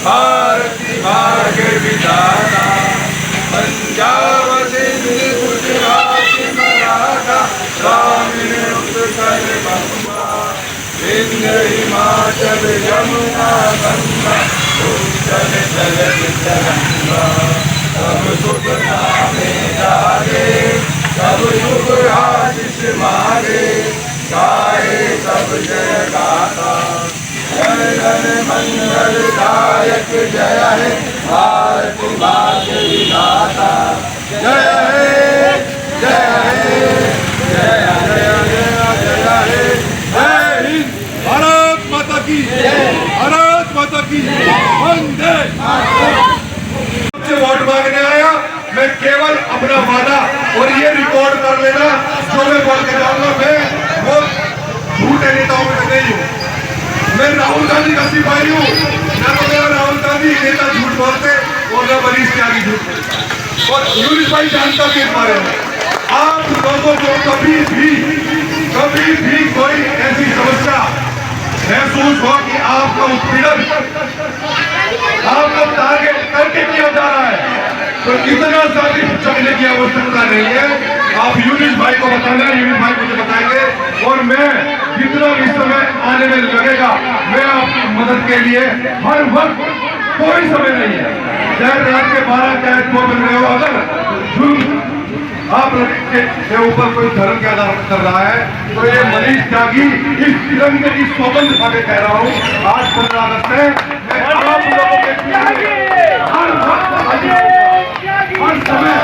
भारती भाग्य विधाता, पंजाब सिंध गुजरात मराठा, ग्रामीण उत्कल बंगा, विंध्य हिमाचल यमुना गंगा, उज्जल जगत तरंगा। सब सुख नामे जागे, सब युग आशीष मांगे, गाए सब जय गाथा। जय जन मंगल दायक जय है, भारती भाग्य विधाता। जय है जय है जय जय जय जय जय हिंद। भारत माता की भारत माता की वंदे। वोट मांगने आया, मैं केवल अपना वादा और ये रिकॉर्ड कर लेना जो मैं बोल के जाऊंगा, मैं वो झूठे नेताओं में नहीं हूँ। मैं राहुल गांधी का सिपाही हूँ, ना तो मेरा राहुल गांधी नेता झूठ बोलते और न मनीष त्यागी झूठ बोलते। और यूनिस भाई जानता के बारे में, आप लोगों को कभी भी कोई ऐसी समस्या महसूस हो कि आपका उत्पीड़न आपको टारगेट करके किया जा रहा है, तो इतना सारी चलने की आवश्यकता नहीं है। आप यूनिस भाई को बताना, यूनिस भाई मुझे बताएंगे, और मैं जितना भी समय आने में लगेगा, मैं आपकी मदद के लिए हर वक्त, कोई समय नहीं है, चाहे रात के 12 चाहे 2 बज रहे हो, अगर जुल्म आप के ऊपर कोई धर्म के आधार पर कर रहा है, तो ये मनीष त्यागी इस तिरंगे की सौगंध खा के कह रहा हूँ, आज 15 अगस्त है, मैं आप लोगों के हर वक्त हर समय,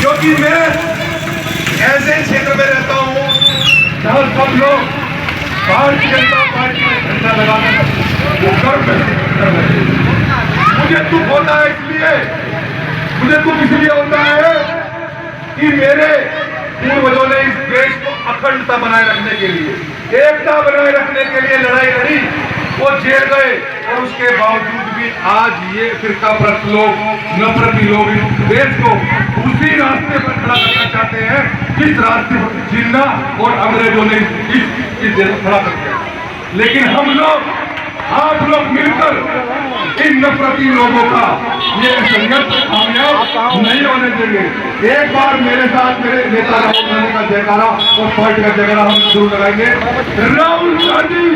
क्योंकि मैं ऐसे क्षेत्र में रहता हूँ जहाँ सब लोग भारतीय जनता पार्टी में झंडा लगाकर वो गर्व है। मुझे दुख होता है, इसलिए मुझे दुख इसलिए होता है कि मेरे पूर्वजों ने इस देश को अखंडता बनाए रखने के लिए, एकता बनाए रखने के लिए लड़ाई लड़ी, वो जेल गए, और उसके बावजूद भी आज ये फिरकापरस्त लोग, नफरती लोग इस देश को उसी रास्ते पर खड़ा करना चाहते हैं जिस रास्ते पर जिन्ना और अंग्रेजों ने इस देश को खड़ा कर दिया। लेकिन हम लोग, आप लोग मिलकर इन नफरती लोगों का ये संघर्ष कामयाब नहीं होने देंगे। एक बार मेरे साथ मेरे नेता राहुल गांधी का जयकारा और पार्टी का जयकारा हम जरूर लगाएंगे। राहुल गांधी,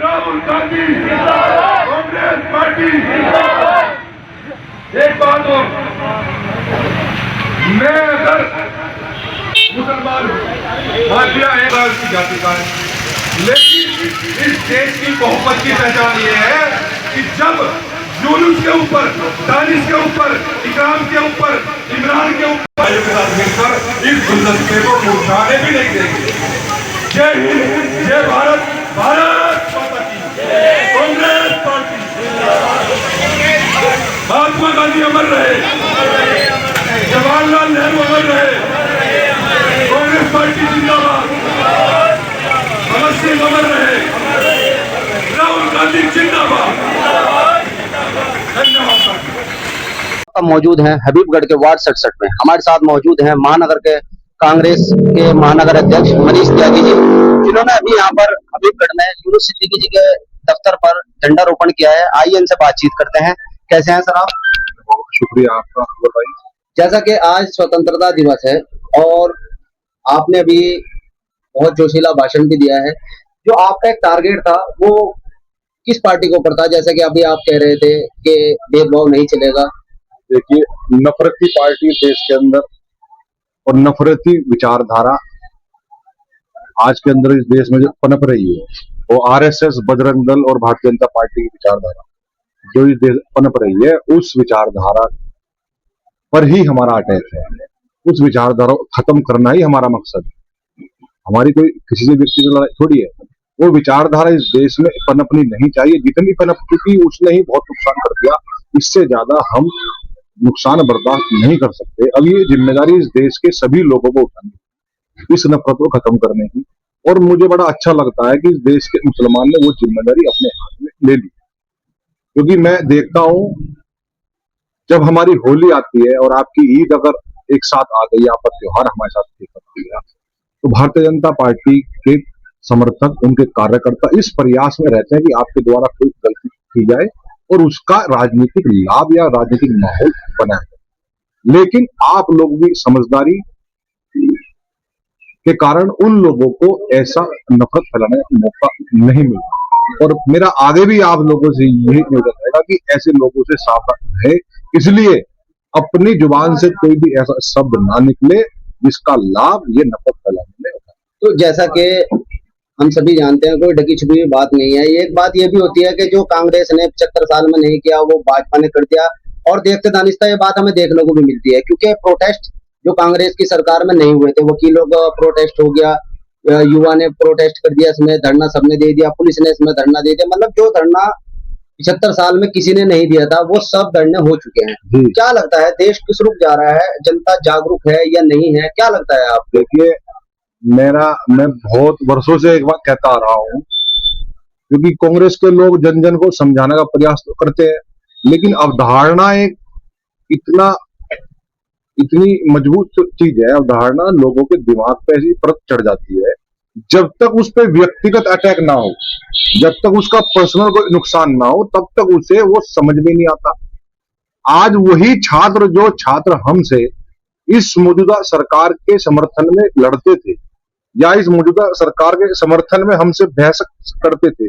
राहुल गांधी, कांग्रेस पार्टी। एक बात और, मैं अगर मुसलमान भाटिया की जाति का है, लेकिन इस देश की बहुमत की पहचान ये है कि जब यूनुस के ऊपर, दानिश के ऊपर, इकराम के ऊपर, इमरान के ऊपर के साथ मिलकर इस गुलदस्ते को उठाने भी नहीं देंगे। जय हिंद, जय भारत, भारत माता की, कांग्रेस पार्टी, महात्मा गांधी अमर रहे, जवाहरलाल नेहरू अमर रहे, कांग्रेस पार्टी जिंदाबाद, भगत सिंह अमर रहे, राहुल गांधी जिंदाबाद। धन्यवाद। मौजूद हैं हबीबगढ़ के वार्ड 67 में। हमारे साथ मौजूद हैं महानगर के कांग्रेस के महानगर अध्यक्ष मनीष त्यागी जी, जिन्होंने अभी यहाँ पर हबीबगढ़ में यूनुस सिद्दीकी जी के दफ्तर पर झंडारोपण किया है। आइए इनसे बातचीत करते हैं। कैसे हैं सर आप? शुक्रिया आपका भाई। जैसा कि आज स्वतंत्रता दिवस है और आपने अभी बहुत जोशीला भाषण भी दिया है, जो आपका एक टारगेट था वो किस पार्टी के ऊपर था? जैसा कि अभी आप कह रहे थे कि भेदभाव नहीं चलेगा। देखिए, नफरती पार्टी देश के अंदर और नफरती विचारधारा आज के अंदर इस देश में जो पनप रही है, वो आरएसएस, बजरंग दल और भारतीय जनता पार्टी की विचारधारा जो इस देश पनप रही है, उस विचारधारा पर ही हमारा अटैक है। उस विचारधारा को खत्म करना ही हमारा मकसद है। हमारी कोई किसी से व्यक्तिगत लड़ाई थोड़ी है। वो विचारधारा इस देश में पनपनी नहीं चाहिए। जितनी पनप चुकी उसने ही बहुत नुकसान कर दिया। इससे ज्यादा हम नुकसान बर्दाश्त नहीं कर सकते। अब ये जिम्मेदारी इस देश के सभी लोगों को उठानी है, इस नफरत को खत्म करने की। और मुझे बड़ा अच्छा लगता है कि इस देश के मुसलमान ने वो जिम्मेदारी अपने हाथ में ले ली, क्योंकि मैं देखता हूं जब हमारी होली आती है और आपकी ईद अगर एक साथ आ गई, आपका त्योहार हमारे साथ एक साथ आ गया, तो भारतीय जनता पार्टी के समर्थक, उनके कार्यकर्ता इस प्रयास में रहते हैं कि आपके द्वारा कोई गलती की जाए और उसका राजनीतिक लाभ या राजनीतिक माहौल बनाया जाए। लेकिन आप लोग भी समझदारी के कारण उन लोगों को ऐसा नफरत फैलाने का मौका नहीं मिला। और मेरा आगे भी आप लोगों से यही निवेदन रहेगा कि ऐसे लोगों से सावधान रहे, इसलिए अपनी जुबान से कोई भी ऐसा शब्द ना निकले जिसका लाभ ये नफरत फैलाने में होता है। तो जैसा कि हम सभी जानते हैं, कोई ढकी छुपी बात नहीं है। एक बात ये भी होती है कि जो कांग्रेस ने 75 साल में नहीं किया वो भाजपा ने कर दिया, और देखते दानिस्ता ये बात हमें देखने को भी मिलती है, क्योंकि प्रोटेस्ट जो कांग्रेस की सरकार में नहीं हुए थे, वकीलों का प्रोटेस्ट हो गया, युवा ने प्रोटेस्ट कर दिया, इसमें धरना सबने दे दिया, पुलिस ने इसमें धरना दे दिया, मतलब जो धरना 75 साल में किसी ने नहीं दिया था वो सब धरने हो चुके हैं। क्या लगता है देश किस रुख जा रहा है, जनता जागरूक है या नहीं है, क्या लगता है आप? देखिए, मैं बहुत वर्षों से एक बात कहता आ रहा हूं, क्योंकि कांग्रेस के लोग जन जन को समझाने का प्रयास तो करते हैं, लेकिन अवधारणा एक इतनी मजबूत चीज है, अवधारणा लोगों के दिमाग पे ऐसी परत चढ़ जाती है, जब तक उस पर व्यक्तिगत अटैक ना हो, जब तक उसका पर्सनल कोई नुकसान ना हो, तब तक उसे वो समझ में नहीं आता। आज वही छात्र हमसे इस मौजूदा सरकार के समर्थन में लड़ते थे या इस मौजूदा सरकार के समर्थन में हमसे बहस करते थे,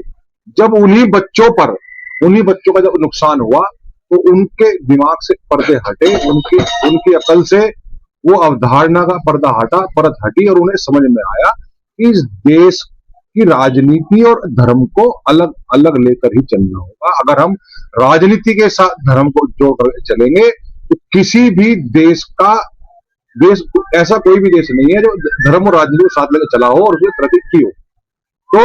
जब उन्हीं बच्चों का जब नुकसान हुआ तो उनके दिमाग से पर्दे हटे, उनकी अकल से वो अवधारणा का परत हटी और उन्हें समझ में आया कि इस देश की राजनीति और धर्म को अलग अलग लेकर ही चलना होगा। अगर हम राजनीति के साथ धर्म को जोड़ चलेंगे तो किसी भी देश ऐसा कोई भी देश नहीं है जो धर्म और राजनीति को साथ लेकर चला हो और उसमें तरक्की की हो। तो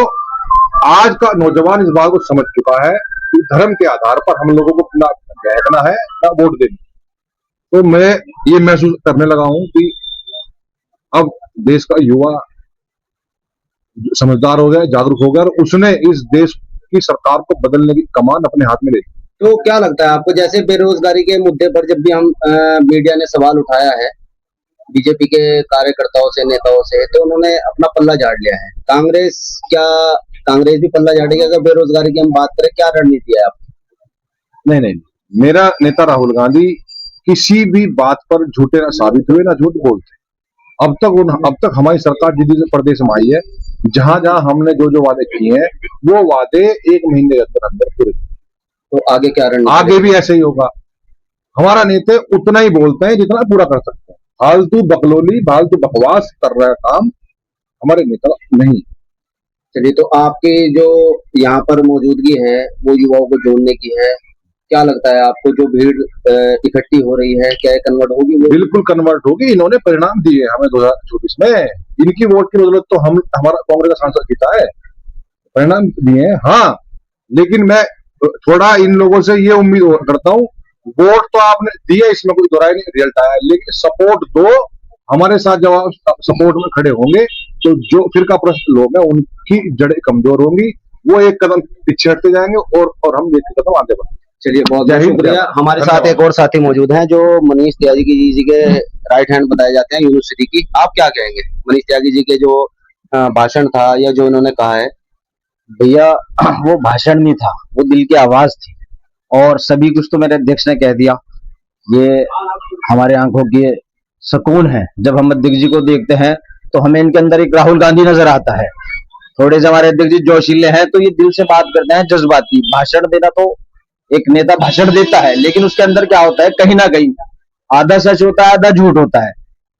आज का नौजवान इस बात को समझ चुका है कि धर्म के आधार पर हम लोगों को ना बहकना है ना वोट देना। तो मैं ये महसूस करने लगा हूं कि अब देश का युवा समझदार हो गया, जागरूक हो गया और उसने इस देश की सरकार को बदलने की कमान अपने हाथ में ले ली। तो क्या लगता है आपको, जैसे बेरोजगारी के मुद्दे पर जब भी हम मीडिया ने सवाल उठाया है बीजेपी के कार्यकर्ताओं से, नेताओं से, तो उन्होंने अपना पल्ला झाड़ लिया है। कांग्रेस भी पल्ला झाड़ेगी अगर बेरोजगारी की हम बात करें? क्या रणनीति है आपकी? नहीं, मेरा नेता राहुल गांधी किसी भी बात पर झूठे ना साबित हुए ना झूठ बोलते। अब तक हमारी सरकार जिस प्रदेश में आई है, जहां हमने जो वादे किए हैं वो वादे 1 महीने के अंदर पूरे। तो आगे क्या रणनीति? आगे भी ऐसे ही होगा। हमारा नेता उतना ही बोलते हैं जितना पूरा कर सकते हैं। फालतू बकवास कर रहा है काम हमारे नेता नहीं। चलिए, तो आपकी जो यहाँ पर मौजूदगी है वो युवाओं को जोड़ने की है, क्या लगता है आपको? जो भीड़ इकट्ठी हो रही है, क्या कन्वर्ट होगी? बिल्कुल कन्वर्ट होगी। इन्होंने परिणाम दिए हमें 2024 में, इनकी वोट की बदौलत तो हमारा कांग्रेस का सांसद जीता है, परिणाम दिए हैं। हाँ, लेकिन मैं थोड़ा इन लोगों से ये उम्मीद करता हूँ, वोट तो आपने दिया, इसमें कोई दोहराई नहीं, रिजल्ट आया, लेकिन सपोर्ट दो। हमारे साथ जब आप सपोर्ट में खड़े होंगे तो जो फिर का प्रश्न लोग हैं उनकी जड़ें कमजोर होंगी, वो एक कदम पीछे हटते जाएंगे और हम एक कदम आगे बढ़ेंगे। चलिए, बहुत बहुत शुक्रिया। हमारे साथ एक और साथी मौजूद हैं जो मनीष त्यागी जी के राइट हैंड बताए जाते हैं यूनिवर्सिटी की। आप क्या कहेंगे मनीष त्यागी जी के जो भाषण था या जो उन्होंने कहा है? भैया, वो भाषण नहीं था, वो दिल की आवाज थी और सभी कुछ तो मेरे अध्यक्ष ने कह दिया। ये हमारे आंखों की सुकून है। जब हम अध्यक्ष जी को देखते हैं तो हमें इनके अंदर एक राहुल गांधी नजर आता है। थोड़े से हमारे अध्यक्ष जी जोशीले हैं, तो ये दिल से बात करते हैं, जज्बाती। भाषण देना तो एक नेता भाषण देता है, लेकिन उसके अंदर क्या होता है, कहीं ना कहीं आधा सच होता है, आधा झूठ होता है,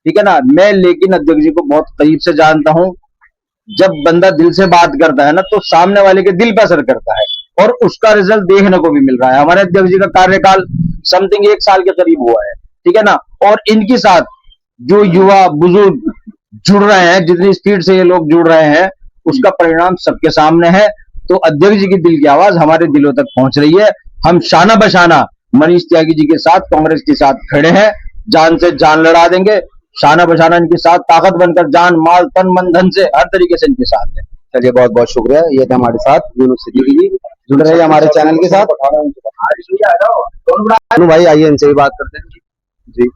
ठीक है ना। मैं लेकिन अध्यक्ष जी को बहुत करीब से जानता हूं। जब बंदा दिल से बात करता है ना, तो सामने वाले के दिल पर असर करता है और उसका रिजल्ट देखने को भी मिल रहा है। हमारे अध्यक्ष जी का कार्यकाल समथिंग 1 साल के करीब हुआ है, ठीक है ना। और इनके साथ जो युवा बुजुर्ग जुड़ रहे हैं, जितनी स्पीड से ये लोग जुड़ रहे हैं, उसका परिणाम सबके सामने है। तो अध्यक्ष जी की दिल की आवाज हमारे दिलों तक पहुंच रही है। हम शाना बशाना मनीष त्यागी जी के साथ, कांग्रेस के साथ खड़े हैं, जान से जान लड़ा देंगे। शाना बशाना इनके साथ, ताकत बनकर जान माल तन मन धन से हर तरीके से इनके साथ है। चलिए, बहुत बहुत शुक्रिया। ये थे हमारे साथ यूनिवर्सिटी जी। जुड़ रहे हमारे चैनल के साथ। भाई, आइए इनसे भी बात करते हैं जी।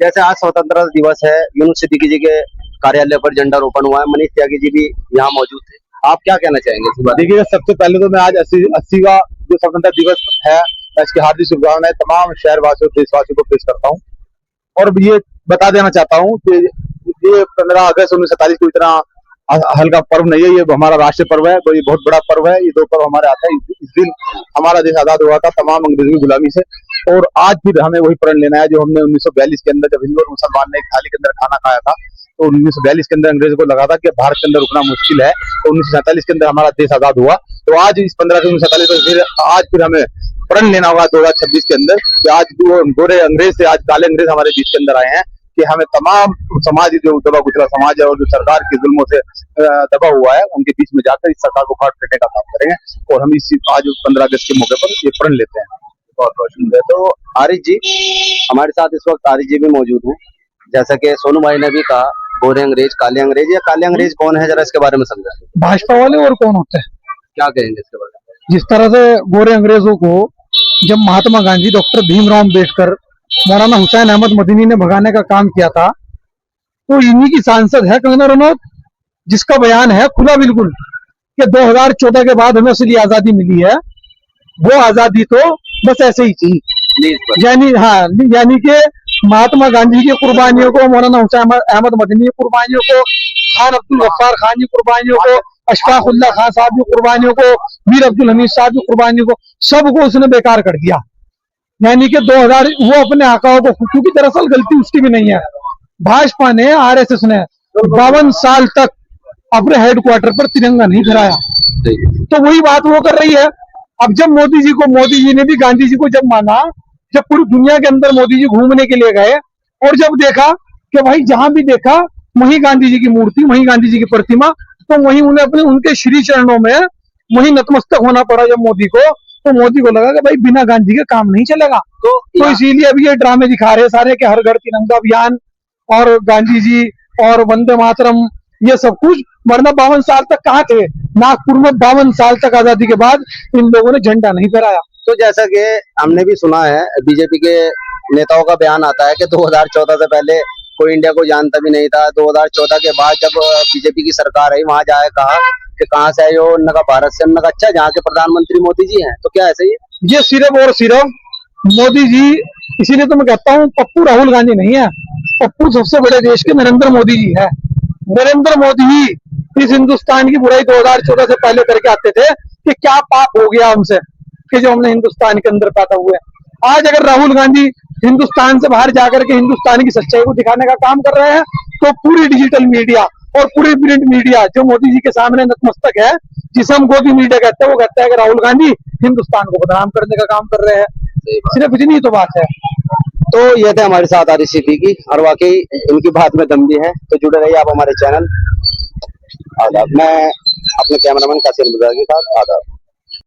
जैसे आज स्वतंत्रता दिवस है, यूनिवर्सिटी जी के कार्यालय पर झंडारोपण हुआ है, मनीष त्यागी जी भी यहाँ मौजूद थे। आप क्या कहना चाहेंगे इस बात? देखिए, सबसे पहले तो मैं आज 80वां जो स्वतंत्रता दिवस है, मैं इसकी हार्दिक शुभकामनाएं तमाम शहरवासियों देशवासियों को पेश करता हूँ। और ये बता देना चाहता हूँ कि ये 15 अगस्त 1947 को इतना हल्का पर्व नहीं है, ये हमारा राष्ट्रीय पर्व है, तो ये बहुत बड़ा पर्व है। ये 2 पर्व हमारे आते हैं। इस दिन हमारा देश आजाद हुआ था तमाम अंग्रेजों की गुलामी से, और आज फिर हमें वही प्रण लेना है जो हमने 1942 के अंदर, जब हिंदू और मुसलमान ने एक थाली के अंदर खाना खाया था, तो 1942 के अंदर अंग्रेजों को लगा था कि भारत के अंदर रुकना मुश्किल है, तो 1947 के अंदर हमारा देश आजाद हुआ। तो आज इस 15 से 1947 फिर आज फिर हमें प्रण लेना होगा 2026 के अंदर कि आज वो गोरे अंग्रेज से आज काले अंग्रेज हमारे बीच के अंदर आए हैं, कि हमें तमाम समाज जो दबा कुचला समाज है और जो सरकार के जुल्मों से दबा हुआ है, उनके बीच में जाकर इस सरकार को काट फेंकने का काम करेंगे। और हम इस आज 15 अगस्त के मौके पर ये प्रण लेते हैं। बहुत बहुत शुक्रिया। तो आरिफ जी, हमारे साथ इस वक्त आरिफ जी भी मौजूद हैं। जैसा कि सोनू भाई ने भी कहा, गोरे अंग्रेज, काले अंग्रेज, या काले अंग्रेज कौन है, जरा इसके बारे में समझा। भाजपा वाले और कौन होते हैं? क्या कहेंगे इसके बारे में? जिस तरह से गोरे अंग्रेजों को जब महात्मा गांधी, डॉक्टर भीमराव अम्बेडकर, मौलाना हुसैन अहमद मदनी ने भगाने का काम किया था, तो इन्हीं की सांसद है कंगना रनौत, जिसका बयान है खुला बिल्कुल कि 2014 के बाद हमें असली आजादी मिली है। वो आजादी तो बस ऐसे ही थी, यानी कि महात्मा गांधी की कुर्बानियों को, मौलाना हुसैन अहमद मदनी की कुर्बानियों को, खान अब्दुल गफ्फार खान की कुर्बानियों को, अशफाकुल्लाह खान साहब की कुर्बानियों को, मीर अब्दुल हमीद साहब की कुर्बानियों को, सबको उसने बेकार कर दिया। यानी कि 2000 वो अपने आकाओं को, क्योंकि दरअसल गलती उसकी भी नहीं है। भाजपा ने, आरएसएस ने 52 साल तक अपने हेडक्वार्टर पर तिरंगा नहीं फहराया, तो वही बात वो कर रही है। अब जब मोदी जी ने भी गांधी जी को जब माना, जब पूरी दुनिया के अंदर मोदी जी घूमने के लिए गए और जब देखा कि भाई जहां भी देखा वहीं गांधी जी की मूर्ति, वहीं गांधी जी की प्रतिमा, तो वहीं उन्हें अपने उनके श्री चरणों में वहीं नतमस्तक होना पड़ा जब मोदी को। तो मोदी को लगा कि भाई बिना गांधी के काम नहीं चलेगा, तो इसीलिए अभी ये ड्रामे दिखा रहे सारे के हर घर तिरंगा अभियान और गांधी जी और वंदे मातरम, ये सब कुछ। वरना 52 साल तक कहाँ थे? नागपुर में 52 साल तक आजादी के बाद इन लोगों ने झंडा नहीं फहराया। तो जैसा कि हमने भी सुना है, बीजेपी के नेताओं का बयान आता है कि 2014 से पहले कोई इंडिया को जानता भी नहीं था। 2014 के बाद जब बीजेपी की सरकार आई, वहां जाए कहा कि कहाँ से आए हो, उन्होंने कहा भारत से। उन्होंने कहा अच्छा, जहाँ के प्रधानमंत्री मोदी जी हैं, तो क्या ऐसे ही? ये सिर्फ और सिर्फ मोदी जी, इसीलिए तो मैं कहता हूँ पप्पू राहुल गांधी नहीं है, पप्पू सबसे बड़े देश के नरेंद्र मोदी जी है। नरेंद्र मोदी ही इस हिंदुस्तान की बुराई 2014 से पहले करके आते थे कि क्या पाप हो गया हमसे कि जो हमने हिंदुस्तान के अंदर पैदा हुए। आज अगर राहुल गांधी हिंदुस्तान से बाहर जाकर के हिंदुस्तान की सच्चाई को दिखाने का काम कर रहे हैं, तो पूरी डिजिटल मीडिया और पूरी प्रिंट मीडिया जो मोदी जी के सामने नतमस्तक है, जिसे हम गोदी मीडिया कहते हैं, वो कहता है कि राहुल गांधी हिंदुस्तान को बदनाम करने का काम कर रहे हैं। सिर्फ इतनी तो बात है। तो ये थे हमारे साथ आरिफ सिद्दीकी, और वाकई इनकी बात में दम भी है। तो जुड़े रहिए आप हमारे चैनल। आदाब। मैं अपने कैमरामैन कासिम मुजाहिर के साथ। आदाब।